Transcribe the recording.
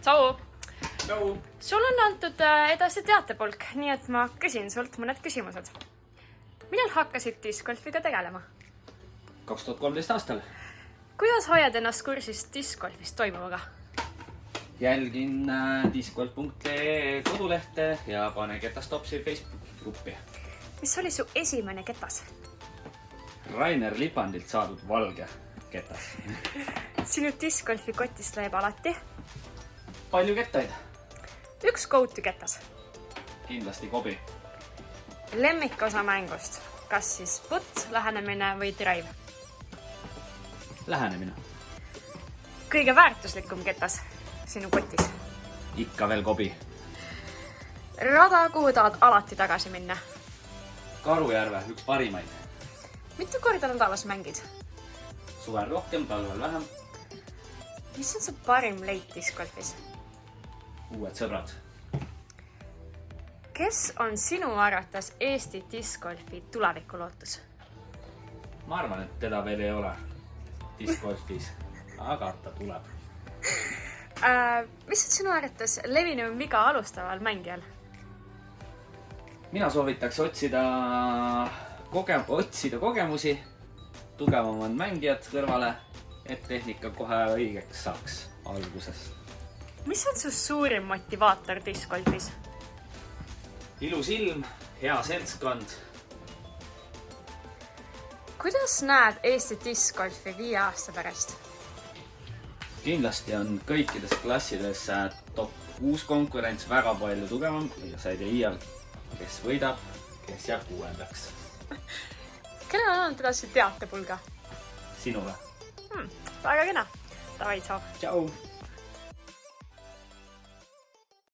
Tšau! Tšau! Sul on antud edasi teatepulk, nii et ma küsin sult mõned küsimused. Millal hakkasid discgolfiga tegelema? 2013 aastal. Kuidas hoiad ennast kursis discgolfis toimuvaga? Jälgin discgolf.ee kodulehte ja pane Ketastopsi Facebooki gruppi. Mis oli su esimene ketas? Rainer Lipandilt saadud valge ketas. Sinu discgolfi kotist läheb alati? Palju kettaid. Üks go-to ketas. Kindlasti kobi. Lemmikosa mängust. Kas siis putt, lähenemine või drive? Lähenemine. Kõige väärtuslikum ketas sinu kotis? Ikka veel kobi. Rada, kuhu tahad alati tagasi minna? Karujärve, üks parimaid. Mitu korda nädalas mängid? Suvel rohkem, talvel vähem. Mis on su parim leit discgolfis? Uued sõbrad. Kes on sinu arvates Eesti discgolfi tulevikulootus? Ma arvan, et teda veel ei ole discgolfis, aga ta tuleb. Mis on sinu arvates levinum viga alustaval mängijal? Mina soovitaks otsida kogemusi, tugevamad mängijad kõrvale, et tehnika kohe õigeks saaks alguses. Mis on su suurim motivaator discgolfis? Ilus ilm, hea seltskond. Kuidas näed Eesti discgolfi 5 aasta pärast? Kindlasti on kõikides klassides top 6 konkurents väga palju tugevam ja sa ei tea iial, kes võidab, kes jääb 6. Kellel on olnud edasi teatepulga? Sinule. Väga kena. Davai, tšau. Tšau!